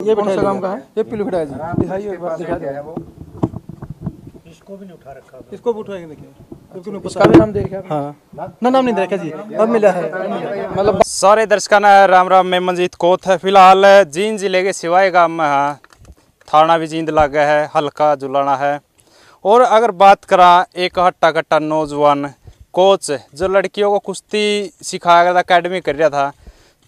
ये कौन सा काम का है? ये पिलखड़ा है जी, दिखाइए एक बार, दिखा दो। इसको भी नहीं उठा रखा, इसको भी उठाएंगे, देखिए इसका भी नाम देखा। हाँ ना, नाम नहीं देखा जी, अब मिला है। मतलब सारे दर्शकों ने राम राम, मैं मंजीत कोत है। फिलहाल जींद जिले के सिवाय गांव में है, थाना भी जींद लगा है, हल्का जुलाना है। और अगर बात करा एक हट्टा कट्टा नौजवान कोच जो लड़कियों को कुश्ती सिखाया था, अकेडमी कर रहा था,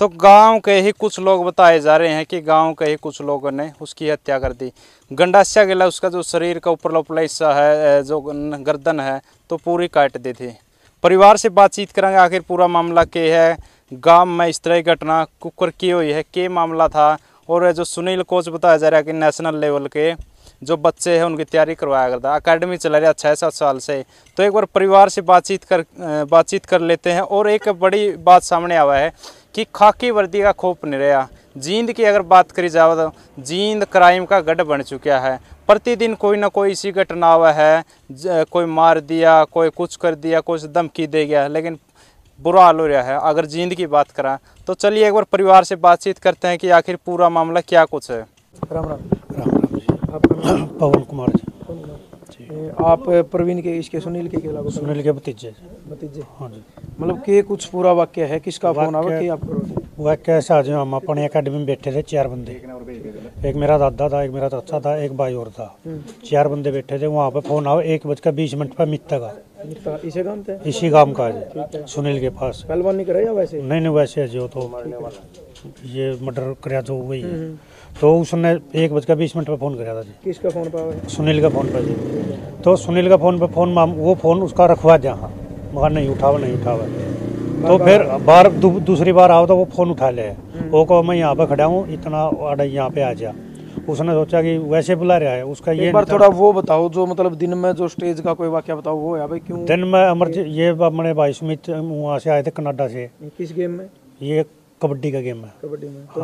तो गांव के ही कुछ लोग बताए जा रहे हैं कि गांव के ही कुछ लोगों ने उसकी हत्या कर दी। गंडासा गिला उसका जो शरीर का ऊपर उपला हिस्सा है, जो गर्दन है, तो पूरी काट दी थी। परिवार से बातचीत करेंगे आखिर पूरा मामला क्या है, गांव में इस तरह की घटना कुकर की हुई है, क्या मामला था। और जो सुनील कोच बताया जा रहा है कि नेशनल लेवल के जो बच्चे हैं उनकी तैयारी करवाया करता, अकेडमी चला रहा 6-7 साल से। तो एक बार परिवार से बातचीत कर लेते हैं। और एक बड़ी बात सामने आवा है कि खाकी वर्दी का खौफ नहीं रहा। जींद की अगर बात करी जाए तो जींद क्राइम का गढ़ बन चुका है। प्रतिदिन कोई ना कोई इसी घटना हुआ है, कोई मार दिया, कोई कुछ कर दिया, कोई धमकी दे गया, लेकिन बुरा हाल हो रहा है अगर जींद की बात करा। तो चलिए एक बार परिवार से बातचीत करते हैं कि आखिर पूरा मामला क्या कुछ है। राम राम। राम राम जी। आपका नाम? पवन कुमार जी। आप प्रवीण के, इसके सुनील के लागू? सुनील के भतीजे। भतीजे? हाँ जी। मतलब कि कुछ पूरा वाक्य है, किसका फोन आवा कि आप करो? वाक्य ऐसा जो हम अपने अकेडमी में बैठे थे, 4 बंदे, एक मेरा दादा था, एक मेरा चाचा था, एक भाई और था। 4 बंदे बैठे थे, वहाँ पे फोन आवा 1:20 पर मित्ता का। इसी गांव थे? इसी गांव का है, सुनील के पास। पहलवान नहीं करे या वैसे? नहीं वैसे है जो, तो ये मर्डर कराया जो वही है। तो उसने 1:20 पर फोन कराया था जी। किसका फोन पावा है? सुनील का फोन पर जी। तो सुनील का फोन पे वो फोन उसका रखवा जहाँ, मगर नहीं उठावा। तो फिर दूसरी बार आओ तो वो फोन उठा ले, वो कहो मैं यहाँ पे खड़ा हूँ, इतना आड़ा यहाँ पे आ जा। उसने सोचा कि वैसे बुला रहा है उसका। ये बार थोड़ा वो बताओ जो मतलब दिन में जो स्टेज का कोई वाक्य बताओ, वो है भाई क्यों? दिन में अमर ये अपने भाई सुमित वहाँ से आए थे कनाडा से। किस गेम में? ये कबड्डी का गेम है। कबड्डी में? तो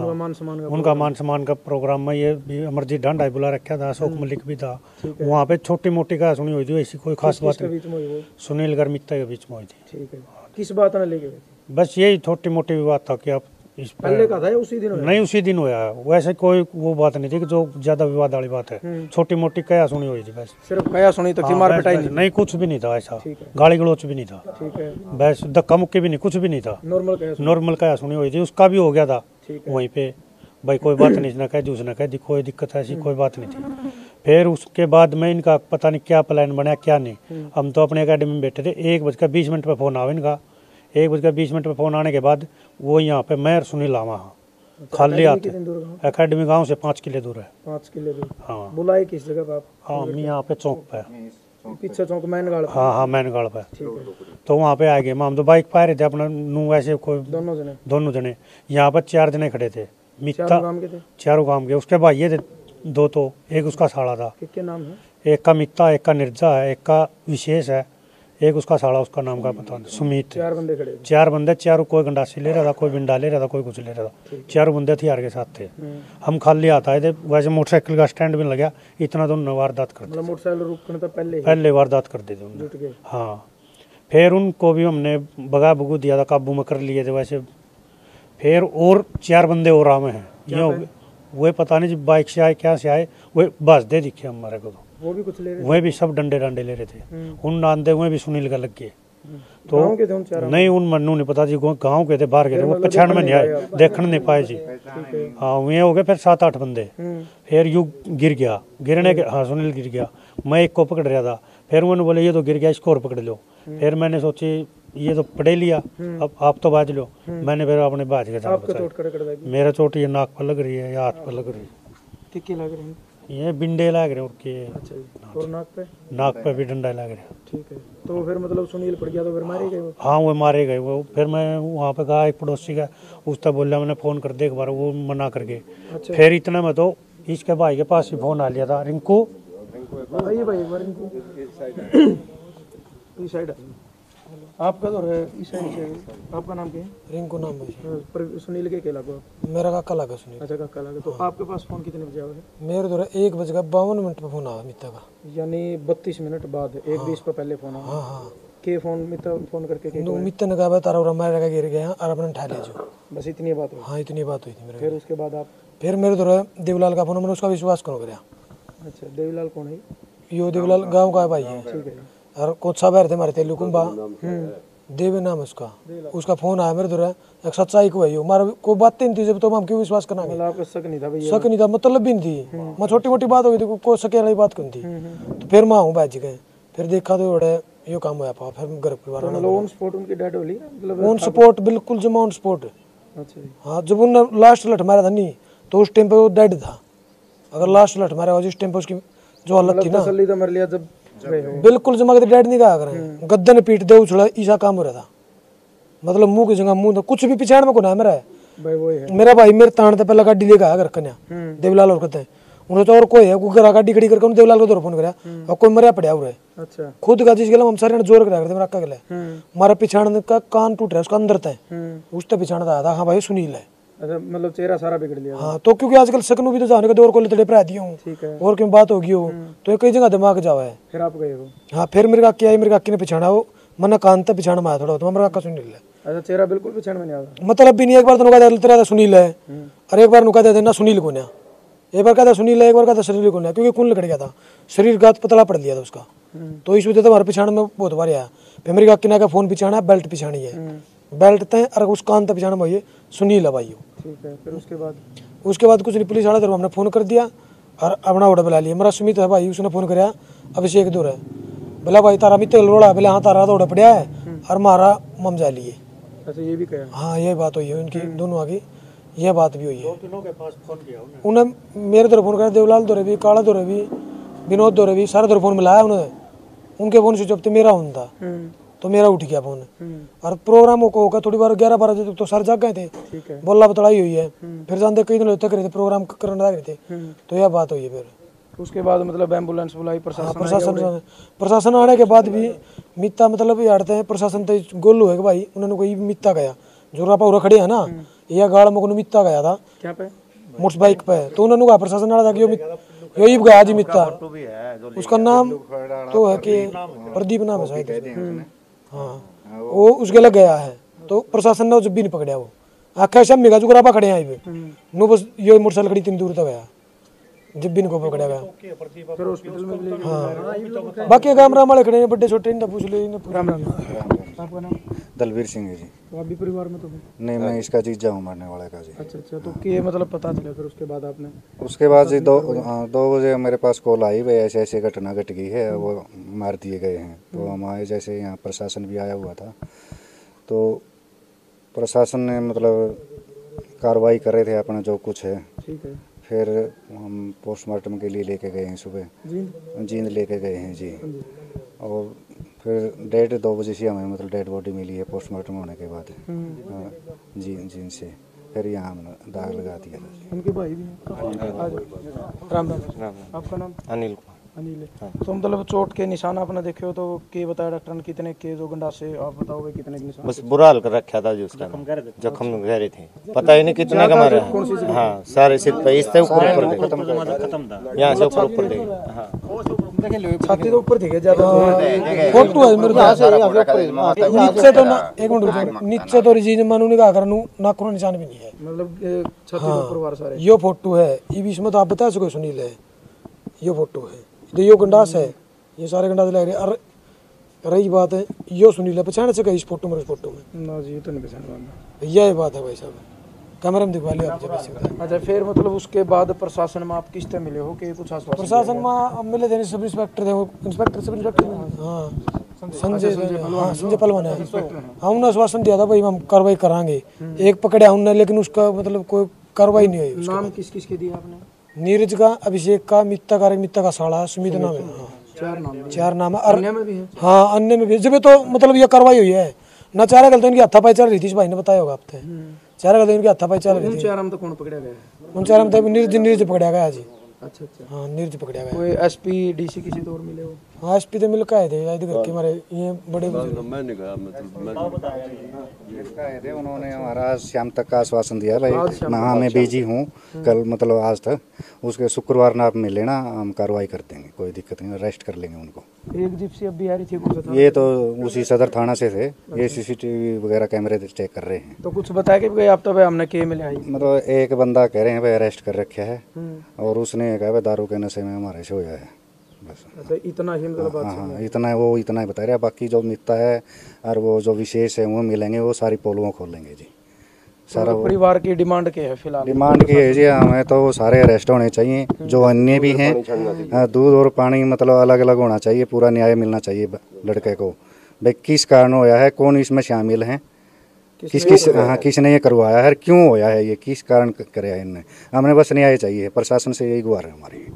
उनका मान सम्मान का प्रोग्राम में ये भी अमरजीत ढांडा बुला रखा था, अशोक मलिक भी था वहाँ पे। छोटी मोटी का सुनी हुई थी, ऐसी कोई खास बात नहीं। सुनील गर्मिता के बीच में हुई थी। ठीक है, किस बात ने लेके? बस यही छोटी मोटी बात था कि आप इस पहले का था या उसी दिन? नहीं उसी दिन हुआ है, वैसे कोई वो बात नहीं थी कि जो ज्यादा विवाद वाली बात है। छोटी मोटी कया सुनी हुई थी बस। सिर्फ कया सुनी तो मार पिटाई नहीं, कुछ भी नहीं था ऐसा, गाली गलौच भी नहीं था। ठीक है, बस धक्का मुक्की भी नहीं, कुछ भी नहीं था। नॉर्मल कया सुनी हुई थी, उसका भी हो गया था वहीं पे। भाई कोई बात नहीं, ना कह जूस ना कह, कोई दिक्कत ऐसी कोई बात नहीं थी। फिर उसके बाद में इनका पता नहीं क्या प्लान बना क्या नहीं। हम तो अपने अकेडमी में बैठे थे, 1:20 पर फोन आवा इनका। 1:20 पर फोन आने के बाद वो यहाँ पे मैं सुनील आवा खाली आते। अकेडमी गांव से 5 किले दूर है। 5 किले दूर? हाँ। बुलाए किस जगह पे आप? हाँ, हम यहाँ पे चौक पे, पीछे चौक मैनगाड़? हाँ मैनगाड़ पे। तो वहाँ पे आ गए हम तो बाइक पा रहे थे अपना वैसे कोई दोनों जने यहाँ पर 4 जने खड़े थे। मित्ता चारों काम के, उसके भाई थे 2, तो एक उसका साड़ा था। क्या नाम है? एक का मित्ता, एक का निर्जा है, एक का विशेष है, एक उसका साड़ा, उसका नाम का पता नहीं, सुमित। 4 बंदे खड़े? 4 बंदे, चारों कोई गंडासी ले रहा था, कोई बिंडा ले रहा था, कोई कुछ ले रहा था। 4 बंदे हथियार के साथ थे। हम खाली आता थे, वैसे मोटरसाइकिल का स्टैंड भी लगा, इतना तो वारदात करते। मोटरसाइकिल रुकने तो पहले वारदात कर दी थी। हाँ, फिर उनको भी हमने भगा भगू दिया था, काबू में कर लिए थे वैसे। फिर और 4 बंदे और आए हैं, वो पता नहीं बाइक से आए क्या से आए, वो बस दे दिखे हमारे को। तो वो भी कुछ ले रहे थे? वह भी सब डंडे ले रहे थे। उन नांदे हुए भी सुनील का लग गए। तो गाँव के थे उन 4? नहीं, उन मन्नू नहीं पता जी, गांव के थे, बाहर के थे, वो पहचान में नहीं आए, देखने नहीं पाए जी। हाँ, वे हो गए फिर 7-8 बंदे। फिर यू गिर गया, गिरने के, हाँ सुनील गिर गया, मैं एक को पकड़ रहा था। फिर उन्होंने बोले ये तो गिर गया, इसको और पकड़ लो। फिर मैंने सोची ये तो पढ़े लिया, अब आप तो बाज लो। मैंने फिर अपने बाज के जान, मेरा चोट ये नाक पर लग रही है या हाथ पर लग रही है। क्या लग रही है? ये बिंडे लग रहे हैं। अच्छा, और नाक पे भी डंडा लग रहा है। ठीक है, तो फिर मतलब सुनील पड़ गया तो फिर मारे गए वो? हाँ, वो मारे गए वो। फिर मैं वहाँ पे कहा एक पड़ोसी का, उसका बोला मैंने फ़ोन कर दे एक बार, वो मना कर गए। अच्छा। फिर इतना में तो इसके भाई के पास ही फ़ोन आ लिया था, रिंकू भाई एक बार रिंकू इस साइड आपका तो है, इस साइड से। आपका नाम क्या है? रिंकू नाम है। सुनील के लगा? मेरा काका लगा सुनील। अच्छा, काका लगा। तो आपके पास फोन कितने बजे आया? मेरे तो 1:52 पर फोन आया मित्ता का, यानी 32 मिनट बाद 1:20 पर पहले फोन आया। हाँ। के फोन करके के मित्र ने कहा तारा और मारेगा गिर गया और अपने उठा ले जो, बस इतनी बात हुई। हाँ इतनी बात हुई थी मेरे। फिर उसके बाद आप फिर मेरे तो देवलाल का फोन, मैंने उसका विश्वास करो कराया। अच्छा, देवीलाल कौन है? यो देवलाल गांव का भाई है, ठीक है। और कोचा बैर थे हमारे तेलुगु कुंबा, देवे नाम है उसका फोन आया मेरे तो एक सच्चाई को है, हमारा कोई बात नहीं थी जब, तो हम क्यों विश्वास करना? मतलब आपको शक नहीं था भैया? शक नहीं था, मतलब भी नहीं थी। मैं छोटी मोटी बात हो गई थी, कोई शक वाली बात कौन थी। तो फिर मैं हूँ बैठ गए, फिर देखा तो बड़े यो काम हुआ पा, फिर घर परिवार मतलब ऑन स्पॉट उनकी डेड हो ली, मतलब ऑन स्पॉट, बिल्कुल जमा ऑन स्पॉट। अच्छा जी। हाँ, जब उन्होंने लास्ट लठ मारा था नहीं, तो उस टाइम पे वो डेड था। अगर लास्ट लठ मारा जिस टाइम पे उसकी जो हालत थी ना, तसल्ली तो मर लिया जब गए हो। बिल्कुल जमा के डेड नहीं कहा करें, गद्दे ने पीट दे उछड़ा, ऐसा काम हो रहा था। मतलब मुंह की जगह मुंह, कुछ भी पिछाड़ में को ना मेरा भाई वो है मेरा भाई मेरे तान से पहले गाड़ी लेके आया घर कन्या देवलाल और कहते हैं उन्हें तो, और कोई है घर गाड़ी खड़ी करके देवलाल को फोन कराया, और कोई मरिया पड़ा हुआ है। अच्छा, खुद का जिस गला हम सारे ने जोर कराया करते मेरा अक्का गला, हमारा पिछाड़ का कान टूट रहा है उसका अंदर तक, उस तक पिछाड़ आया था। हाँ भाई सुनील है। अच्छा, मतलब चेहरा सारा बिगड़ लिया। हाँ, तो क्योंकि आजकल सकनू भी तो जाने के दौर को लतड़े पर आती हूँ, ठीक है। और क्यों बात होगी हो, तो कई जगह दिमाग जावा है। फिर आप गए हो? हाँ, फिर मेरे काकी आई, मेरे काकी ने पिछाड़ा वो मना कान तक पिछाड़ में आया थोड़ा, तो मेरा काका सुनील है। अच्छा, चेहरा बिल्कुल पहचान में नहीं आता? मतलब भी नहीं, एक बार तो नुका तेरा था सुनील है, और एक बार नुका देना सुनील को ना, एक बार कहता सुनील है, एक बार कहता शरीर को ना, क्योंकि खून लकड़ गया था, शरीर का पतला पड़ लिया था उसका, तो इस वजह से हमारे पिछाड़ में बहुत बार आया। फिर मेरी काकी ने का फोन पिछाड़ा, बेल्ट पिछाड़ी है, बेल्ट तय और उस कान तक पिछाड़ में हुई सुनील है भाई। ठीक है। फिर उसके बाद कुछ नहीं, पुलिस वाला हमने फोन कर दिया और अपना ऑर्डर बुला लिया। मेरा सुमित है भाई, उसने फोन कराया अभिषेक दूर है, बोला भाई तारा मित्र रोड़ा, बोले हाँ तारा तो पड़ा है और मारा ममजा लिए। अच्छा, ये भी कहा? हाँ, ये बात हुई है उनकी दोनों आगे, ये बात भी हुई है। उन्हें मेरे दौरे फोन कराया, देवलाल दौरे भी, काला दौरे भी, विनोद दौरे भी, सारे दौरे फोन मिलाया उन्होंने। उनके फोन स्विच ऑफ थे, मेरा फोन था, तो मेरा उठ गया फोन। और प्रोग्राम को होगा थोड़ी बार 11-12 बजे तक तो सर जाग गए थे, ठीक है। बोला बतलाई हुई है। फिर जानते कई दिन तक रहे थे प्रोग्राम करने लग रहे थे, तो यह बात हुई है। फिर उसके बाद मतलब एम्बुलेंस बुलाई, प्रशासन आने के बाद भी मित्ता मतलब ये हटते हैं प्रशासन तो गोलू है कि भाई उन्होंने कोई मित्ता गया जो रापा उरा खड़े है ना, यह गाड़ में को मित्ता गया था क्या पे मोटर बाइक पे, तो उन्होंने कहा प्रशासन आया था कि यही गया जी मित्ता, उसका नाम तो है कि प्रदीप नाम है शायद। हाँ, वो उसके लग गया है, तो प्रशासन ने जब भी नहीं पकड़ा, वो आखिर शाम में जो रापा खड़े हैं नो, बस ये मोटरसाइकिल खड़ी 3 दूर तक गया, जब भी इनको पकड़ा गया। फिर हॉस्पिटल में ले गए? हाँ, बाकी गाँव राम वाले खड़े हैं, बड़े छोटे इनका पूछ ले। राम राम। आपका नाम? दलवीर सिंह है जी। तो आप भी परिवार में तो हैं? नहीं, मैं इसका जीजा हूँ मारने वाले का जी। अच्छा अच्छा, तो के मतलब पता चला फिर उसके बाद आपने? उसके बाद जी 2 बजे मेरे पास कॉल आई, भाई ऐसे ऐसे घटना घट गई है, वो मार दिए गए हैं। तो हम आए, जैसे यहाँ प्रशासन भी आया हुआ था, तो प्रशासन ने मतलब कार्रवाई कर रहे थे अपना जो कुछ है। ठीक है। फिर हम पोस्टमार्टम के लिए लेके गए हैं, सुबह जींद लेके गए हैं जी। और फिर 2:30 बजे से हमें मतलब डेड बॉडी मिली है पोस्टमार्टम होने के बाद जींद से। फिर यहाँ हमने दाग लगा दिया था। उनके भाई भी हैं? राम राम। आपका नाम? अनिल। अनिल है। तो मतलब चोट के निशान आपने देखे हो तो के बताया डॉक्टर ने कितने के जो गंडा से, आप बताओगे कितने के निशान? बस बुरा हाल कर रखा था जो उसका, जख्म गहरे थे, पता ही नहीं कितने का मारा है। हाँ, सारे सिर पे इससे ऊपर दे, यहाँ से ऊपर दे। हाँ, छाती तो ऊपर थी ज्यादा। फोटो है मेरे नीचे तो ना, एक मिनट, नीचे तो रिजीन मानू ने कहा करनू नाखून निशान भी नहीं है, मतलब छाती के ऊपर वार सारे। यो फोटो है, ये बीच में तो आप बता सको सुनील है, यो फोटो है, तो यो गंडास है, ये सारे गंडास लग रहे। और रही बात है यो सुनील है, पहचान सके इस फोटो में, इस फोटो में ना जी, तो नहीं पहचान पाऊंगा। यही बात है भाई साहब, कैमरा में दिखवा लिया आप जब। अच्छा, फिर मतलब उसके बाद प्रशासन में आप किस तरह मिले हो कि कुछ आश्वासन? प्रशासन में मिले थे, सब इंस्पेक्टर थे, इंस्पेक्टर सब इंस्पेक्टर, हाँ संजय पलवान है। हाँ, उन्होंने आश्वासन दिया था भाई हम कार्रवाई कराएंगे, एक पकड़े उन्होंने, लेकिन उसका मतलब कोई कार्रवाई नहीं हुई। नाम किस किस के दिया आपने? नीरज का, अभिषेक का, मित्ता का, मित्ता का साड़ा, सुमित नाम है। हाँ, 4 नाम है। अन्य में भी है? हाँ, अन्य में भी जब तो मतलब ये कार्रवाई हुई है ना। 4 गलती इनकी हाथापाई चल रही थी, इस भाई ने बताया होगा आपको। 4 गलती इनकी हाथापाई चल रही थी। 4 में तो कौन पकड़ा गया? उन 4 में नीरज पकड़ा गया जी। अच्छा अच्छा। हाँ, नीरज पकड़ा गया। कोई एसपी डीसी किसी तो और मिले हो? हाँ एसपी तो मिल का है थे इधर घर के हमारे ये बड़े मैं नहीं गया, इसका है थे, उन्होंने हमारा शाम तक का आश्वासन दिया भाई। हाँ मैं बिजी हूँ कल, मतलब आज तक, उसके शुक्रवार ना आप मिल लेना, हम कार्रवाई कर देंगे, कोई दिक्कत नहीं, अरेस्ट कर लेंगे उनको। एक जिप्सी अब भी आ रही थी कुछ था? ये तो उसी सदर थाना से थे, ये सीसीटीवी वगैरह कैमरे चेक कर रहे हैं। तो कुछ बताया कि भाई आप तो भाई हमने के मिले आई? मतलब एक बंदा कह रहे हैं भाई अरेस्ट कर रखा है, और उसने कहा भाई दारू के नशे में हमारे से होया है, बस। अच्छा इतना ही मतलब बात? हाँ इतना, वो इतना ही बता रहा है, बाकी जो मिलता है और वो जो विशेष है वो मिलेंगे, वो सारी पोलों खोलेंगे जी। सारा तो परिवार की डिमांड क्या है फिलहाल? डिमांड की है जी हमें तो सारे अरेस्ट होने चाहिए, जो अन्य भी हैं। दूध और पानी मतलब अलग अलग होना चाहिए, पूरा न्याय मिलना चाहिए लड़के को। भाई किस कारण होया है, कौन इसमें शामिल हैं, किसने ये करवाया है, क्यों होया है, ये किस कारण कराया इनने, हमें बस न्याय चाहिए, प्रशासन से यही गुहार है हमारी।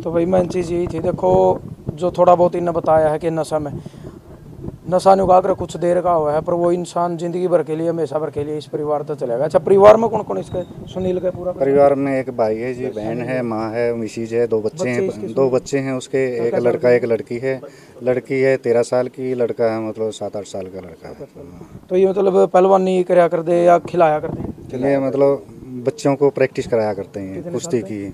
तो भाई मेन चीज़ यही थी, देखो जो थोड़ा बहुत इन्हें बताया है कि नशा नुगाकर कुछ देर का हुआ है, पर वो इंसान जिंदगी भर के लिए, हमेशा भर के लिए इस परिवार तक चलेगा। अच्छा परिवार में कौन कौन इसके सुनील का पूरा परिवार में एक भाई है जी, बहन है, माँ है, मिसीज है, 2 बच्चे हैं, 2 बच्चे हैं उसके, एक लड़का एक लड़की है। लड़की है 13 साल की, लड़का है मतलब 7-8 साल का लड़का है। तो ये मतलब पहलवानी कराया कर दे या खिलाया करते हैं? ये मतलब बच्चों को प्रैक्टिस कराया करते हैं कुश्ती की,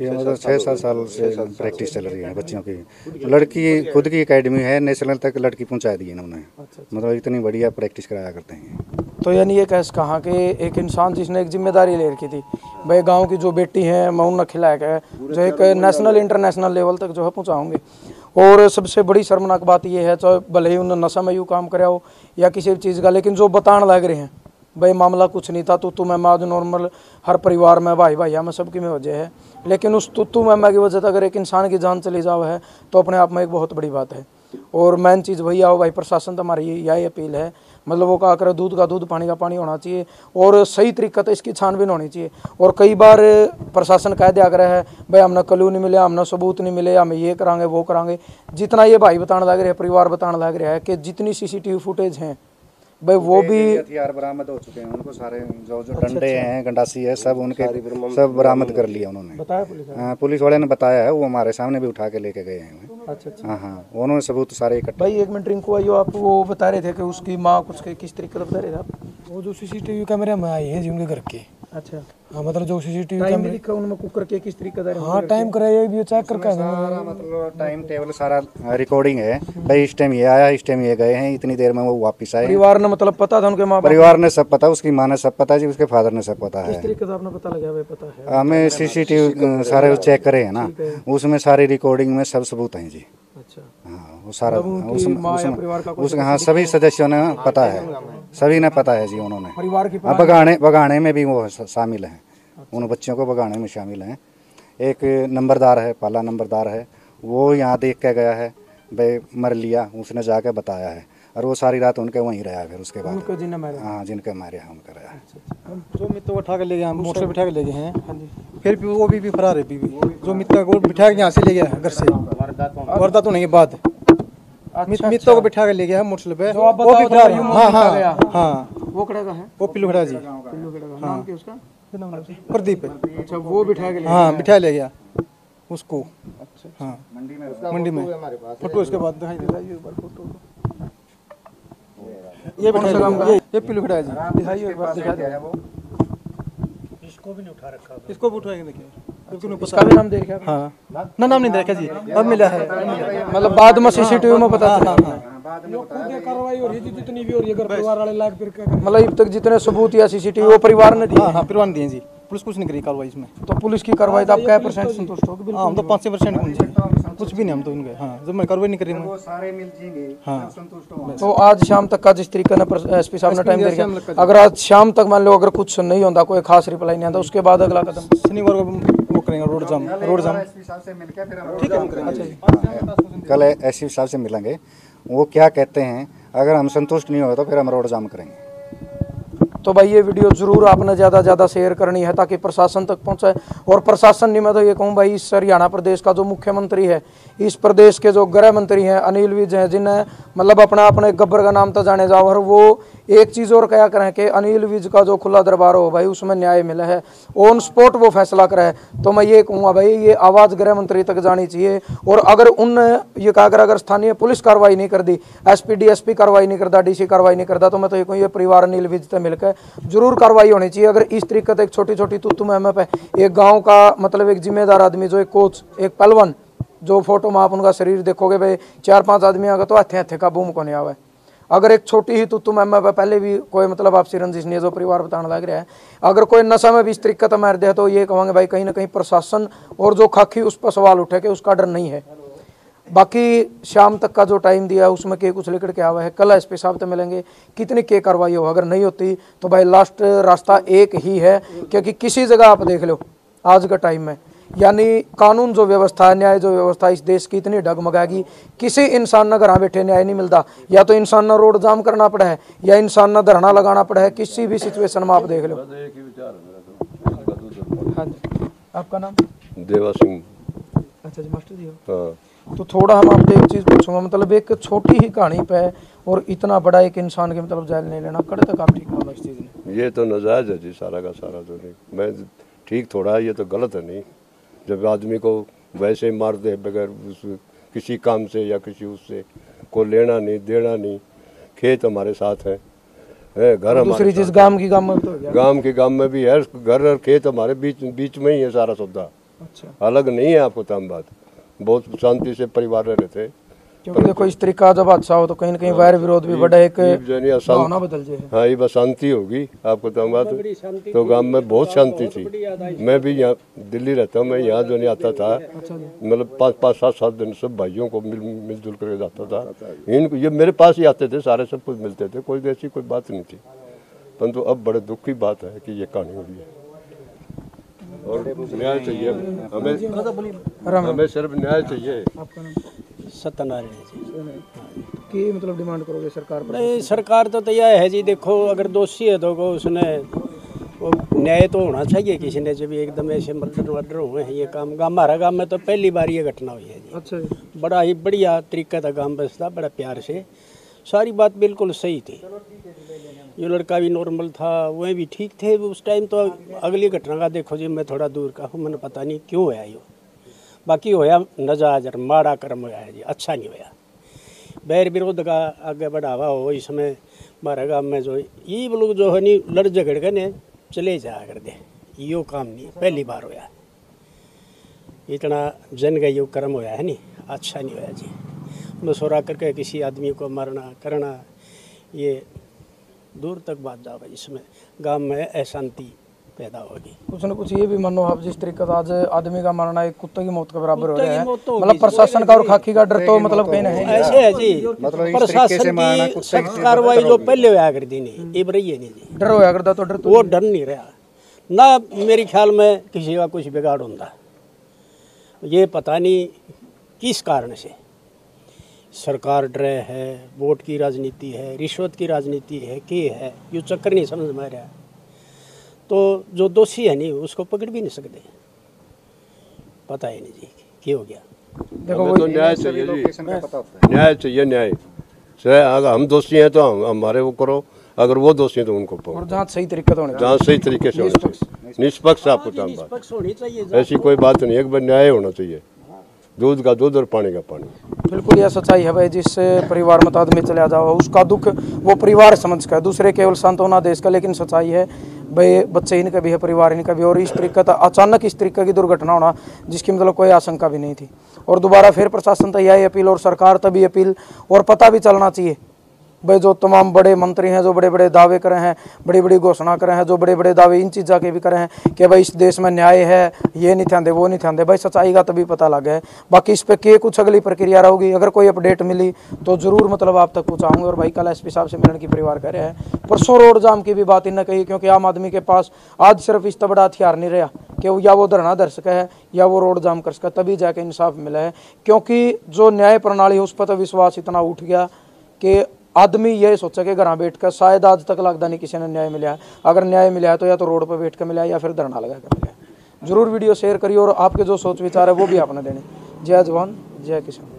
ये मतलब 6-7 साल से प्रैक्टिस चल रही है बच्चों की। लड़की खुद की एकेडमी है, नेशनल तक लड़की पहुंचा दी इन्होंने। मतलब इतनी बढ़िया प्रैक्टिस कराया करते हैं। तो यानी ये कैसे कहा कि एक इंसान जिसने एक जिम्मेदारी ले रखी थी, भाई गांव की जो बेटी है मैं उन्हें खिलाया गया, जो एक नेशनल इंटरनेशनल लेवल तक जो है पहुँचाऊँगे। और सबसे बड़ी शर्मनाक बात ये है, चाहे भले ही उन्होंने नशा में यूँ काम कराया हो या किसी भी चीज़ का, लेकिन जो बताने लग रहे हैं भाई मामला कुछ नहीं था, तुत्तू मैमा जो नॉर्मल हर परिवार में भाई भाई में सबकी में वजह है, लेकिन उस तुत्तू मैमा की वजह से अगर एक इंसान की जान चली जाओ है तो अपने आप में एक बहुत बड़ी बात है। और मेन चीज़ वही आओ भाई, प्रशासन तो हमारी यही अपील है, मतलब वो कहा करे दूध का दूध पानी का पानी होना चाहिए, और सही तरीका तो इसकी छानबीन होनी चाहिए। और कई बार प्रशासन कह दिया कर है भाई हमने क्लू नहीं मिले, हमने सबूत नहीं मिले, हम ये करांगे वो करांगे। जितना ये भाई बताने लग रहे हैं, परिवार बताने लग रहा है कि जितनी सीसीटीवी फुटेज हैं भाई वो भी हथियार बरामद हो चुके हैं, उनको सारे जो डंडे हैं, गंडासी है, सब उनके सब बरामद कर लिया उन्होंने। बताया पुलिस? हाँ पुलिस वाले ने बताया है, वो हमारे सामने भी उठा के लेके गए हैं। अच्छा हाँ उन्होंने सबूत सारे इकट्ठे। भाई एक मिनट रिंकू आइयो, आप वो बता रहे थे कि उसकी माँ कुछ किस तरीके से बता रहे थे आप? वो जो सीसीटीवी कैमरे में आई है जी उनके घर के। अच्छा हाँ मतलब जो सीसीटीवी टाइम कैमरे लिखा उनमें कुकर के किस तरीके का? हाँ टाइम कराया भी चेक करके सारा मतलब टाइम टेबल सारा रिकॉर्डिंग है भाई, इस टाइम ये आया, इस टाइम ये गए हैं, इतनी देर में वो वापस आए। परिवार ने मतलब पता था उनके माँ बाप? परिवार ने सब पता, उसकी माँ ने सब पता जी, उसके फादर ने सब पता है। किस तरीके से आपने पता लगा भाई? पता है हमें सीसीटीवी सारे चेक करे हैं ना, उसमें सारी रिकॉर्डिंग में सब सबूत हैं जी। अच्छा हाँ वो सारा परिवार उसका हाँ सभी सदस्यों ने पता है, सभी ने पता है जी। उन्होंने परिवार की भगाने में भी वो शामिल हैं, उन बच्चों को भगाने में शामिल हैं। एक नंबरदार है, पाला नंबरदार है, वो यहाँ देख के गया है भाई मर लिया, उसने जाके बताया है, और वो सारी रात उनके वहीं रहा। फिर उसके बाद हाँ जिनके मारे हैं उनका रहा। जो मित्र को उठा कर ले गए, मोटर बिठा के ले गए हैं, फिर भी वो भी फरार है। जो मित्र को बिठा के यहाँ से ले गया घर से वारदात होने के बाद, मित्रों को बिठा के ले गया मोटर पे, वो भी फरार है। हाँ हाँ हाँ वो कड़ा का है, वो पिल्लू खड़ा जी, नाम क्या उसका? प्रदीप। अच्छा वो बिठा के हाँ बिठा ले गया उसको। अच्छा हाँ मंडी में फोटो उसके बाद दिखाई देगा ये बिठा ये पिल्लू खड़ा जी, दिखाइए एक बार, दिखा दो। इसको भी नहीं उठा रखा, इसको भी उठा के देखिए, इसका भी नाम देखा? हाँ ना नाम नहीं देखा जी, अब मिला है, मतलब बाद में सीसीटीवी में पता चला। कार्रवाई हो रही है जितनी भी हो रही है, परिवार वाले लाइव करके मतलब अब तक जितने सबूत या सीसीटीवी वो परिवार ने दिए? हाँ परिवार दिए जी, पुलिस कुछ नहीं करी कार्रवाई इसमें। तो पुलिस की कार्रवाई तो आप क्या % संतुष्ट हो? हाँ हम तो 5% कुछ भी नहीं, हम तो उनके हाँ जब मैं कार्रवाई नहीं करी वो सारे मिल जाएंगे। हाँ तो आज शाम तक का जिस तरीके ने एसपी साहब ने टाइम दे दिया, अगर आज शाम तक मान लो अगर कुछ नहीं होता, कोई खास रिप्लाई नहीं आता, उसके बाद अगला कदम? शनिवार को वो करेंगे रोड जाम। ठीक है कल एसपी साहब से मिलेंगे, वो क्या कहते हैं, अगर हम संतुष्ट नहीं हो तो फिर हम रोड जाम करेंगे। तो भाई ये वीडियो जरूर आपने ज़्यादा ज़्यादा शेयर करनी है ताकि प्रशासन तक पहुंचे। और प्रशासन नहीं, मैं तो ये कहूँ भाई, इस हरियाणा प्रदेश का जो मुख्यमंत्री है, इस प्रदेश के जो गृह मंत्री हैं अनिल विज हैं, जिन्हें मतलब अपने गब्बर का नाम तो जाने जाओ, और वो एक चीज़ और क्या करें कि अनिल विज का जो खुला दरबार हो भाई उसमें न्याय मिला है, ऑन स्पॉट वो फैसला करा है। तो मैं ये कहूँगा भाई ये आवाज़ गृह मंत्री तक जानी चाहिए। और अगर उन ये कहा अगर स्थानीय पुलिस कार्रवाई नहीं कर दी, SP DSP कार्रवाई नहीं करता, DC कार्रवाई नहीं करता, तो मैं तो ये कहूँ ये परिवार अनिल विज से मिलकर जरूर कार्रवाई होनी चाहिए। अगर इस तरीके से एक छोटी छोटी तू मैं पे एक गाँव का मतलब एक जिम्मेदार आदमी जो एक कोच एक पहलवान जो फोटो में आप उनका शरीर देखोगे भाई 4-5 आदमी आगे तो हथे का बूम को नहीं आवे। अगर एक छोटी ही तुम पहले भी कोई मतलब आप रंजिश नहीं जो परिवार बताने लग रहा है, अगर कोई नशा में भी इस तरीके का मार दे तो ये कहेंगे भाई कहीं ना कहीं प्रशासन और जो खाकी उस पर सवाल उठे कि उसका डर नहीं है। बाकी शाम तक का जो टाइम दिया है उसमें के कुछ लेकर के आवा है, कल SP साहब तो मिलेंगे कितनी के कार्रवाई हो, अगर नहीं होती तो भाई लास्ट रास्ता एक ही है। क्योंकि किसी जगह आप देख लो आज का टाइम में यानी कानून जो व्यवस्था है, न्याय जो व्यवस्था इस देश की इतनी डगमगाएगी, किसी इंसान ना घर बैठे न्याय नहीं मिलता। या तो इंसान ना रोड जाम करना पड़ा है या इंसान ना धरना लगाना पड़ा है, किसी भी सिचुएशन में आप देख लो। हाँ जी, आपका नाम? देवा सिंह। अच्छा जी, मास्टर जी हो। हाँ। तो थोड़ा हम आपसे एक चीज़ पूछूंगा, मतलब एक छोटी ही कहानी पे और इतना बड़ा एक इंसान के मतलब जायल नहीं लेना, कड़े तक आप ठीक मानो इस चीज़ में? ये तो नाजायज है जी, सारा का सारा तो नहीं, मैं ठीक थोड़ा है, ये तो गलत है। नहीं, जब आदमी को वैसे ही मार दे बगैर किसी काम से या किसी उससे, को लेना नहीं देना नहीं, खेत हमारे साथ है घर हमारे दूसरी चीज गांव की गांव में तो गांव के गांव में भी है, घर और खेत हमारे बीच में ही है सारा सौदा। अच्छा, अलग नहीं है आपको तम बात, बहुत शांति से परिवार रह रहे थे। क्योंकि देखो इस तरीका का जब अच्छा हो तो कहीं ना कहीं वैर विरोध भी बढ़े, एक भावना बदल जाए। हाँ, ये बस शांति होगी आपको तम बात। तो गांव में बहुत शांति थी। मैं भी यहाँ दिल्ली रहता हूँ, मैं यहाँ जो नहीं आता था, मतलब 5-7 दिन सब भाइयों को मिलजुल करके जाता था। इनको ये मेरे पास ही आते थे, सारे सब कुछ मिलते थे, कोई ऐसी कोई बात नहीं थी। परंतु अब बड़े दुख की बात है कि ये कहानी हुई है और न्याय चाहिए हमें सिर्फ न्याय चाहिए। सत्यनारायण जी की मतलब डिमांड करोगे सरकार पर? नहीं, सरकार तो तैयार है जी। देखो अगर दोषी है तो उसने वो न्याय तो होना चाहिए। किसी ने जब एकदम ऐसे मर्डर हुए हैं, ये काम हमारा गांव में तो पहली बार ये घटना हुई है जी। अच्छा, बड़ा ही बढ़िया तरीका था, गांव बसता बड़ा प्यार से, सारी बात बिल्कुल सही थी। ये लड़का भी नॉर्मल था, वह भी ठीक थे उस टाइम। तो अगली घटना का देखो जी, मैं थोड़ा दूर का हूँ, मैंने पता नहीं क्यों होया यो, बाकी होया नजायज माड़ा कर्म होया है जी, अच्छा नहीं होया। बैर विरोध का आगे बढ़ावा हो इसमें हमारे गाँव में जो ये लोग जो है नहीं लड़ झगड़ के ने चले जाया कर दे, यो काम नहीं पहली बार होया। इतना जन का यो कर्म होया है नहीं, अच्छा नहीं होया जी। मशवरा करके किसी आदमी को मारना करना, ये दूर तक बात जाओ, इसमें गांव में अशांति पैदा होगी। कुछ न कुछ ये भी मानो आप जिस तरीके से आज आदमी का मारना एक कुत्ते की मौत के बराबर हो रहा है, मतलब प्रशासन का और खाकी का डर तो मतलब कहीं नहीं ऐसे है जी। प्रशासन की सख्त कार्रवाई जो पहले होया कर दी नहीं, ये रही है नहीं जी। डर होया करता तो डर वो डर नहीं रहा ना, मेरे ख्याल में किसी का कुछ बिगाड़ होता, ये पता नहीं किस कारण से। सरकार डरे है, वोट की राजनीति है, रिश्वत की राजनीति है, के है, ये चक्कर नहीं समझ में आ रहा। तो जो दोषी है नहीं उसको पकड़ भी नहीं सकते, पता ही नहीं जी क्या हो गया। देखो तो न्याय चाहिए जी, न्याय चाहिए, न्याय से अगर हम दोषी हैं तो हमारे वो करो, अगर वो दोषी हैं तो उनको पकड़ो। जांच सही तरीके से होनी चाहिए, जांच सही तरीके से होनी चाहिए, निष्पक्ष आपको तम बात, ऐसी कोई बात नहीं, एक बार न्याय होना चाहिए, दूध का दूध और पानी का पानी। बिल्कुल यह सच्चाई है भाई, जिस परिवार में आदमी चला जाओ उसका दुख वो परिवार समझ का, दूसरे केवल सांत्वना देश का। लेकिन सच्चाई है भाई, बच्चे इनका भी है, परिवार इनका भी, और इस तरीके का अचानक इस तरीके की दुर्घटना होना जिसकी मतलब कोई आशंका भी नहीं थी। और दोबारा फिर प्रशासन तो यही अपील और सरकार तभी अपील, और पता भी चलना चाहिए भाई जो तमाम बड़े मंत्री हैं जो बड़े बड़े दावे करे हैं, बड़ी बड़ी घोषणा करे हैं, जो बड़े बड़े दावे इन चीज़ों के भी करे हैं कि भाई इस देश में न्याय है, ये नहीं ध्यान दे वो नहीं ध्यान दे, भाई सच्चाई का तभी पता लगा है। बाकी इस पर के कुछ अगली प्रक्रिया रहेगी, अगर कोई अपडेट मिली तो जरूर मतलब आप तक पहुँचाऊंगे। और भाई कल SP साहब से मिलने की परिवार कह रहे हैं, परसों रोड जाम की भी बात इन्हें कही, क्योंकि आम आदमी के पास आज सिर्फ इस बड़ा हथियार नहीं रहा कि या वो धरना धर सके है या वो रोड जाम कर सके, तभी जाके इंसाफ मिला है। क्योंकि जो न्याय प्रणाली है उस पर तो विश्वास इतना उठ गया कि आदमी ये सोचा कि घर बैठ कर, शायद आज तक लगता नहीं किसी ने न्याय मिला है। अगर न्याय मिला है तो या तो रोड पर बैठ कर मिला है या फिर धरना लगा कर मिला है। जरूर वीडियो शेयर करिए और आपके जो सोच विचार है वो भी आपने देने। जय जवान जय किसान।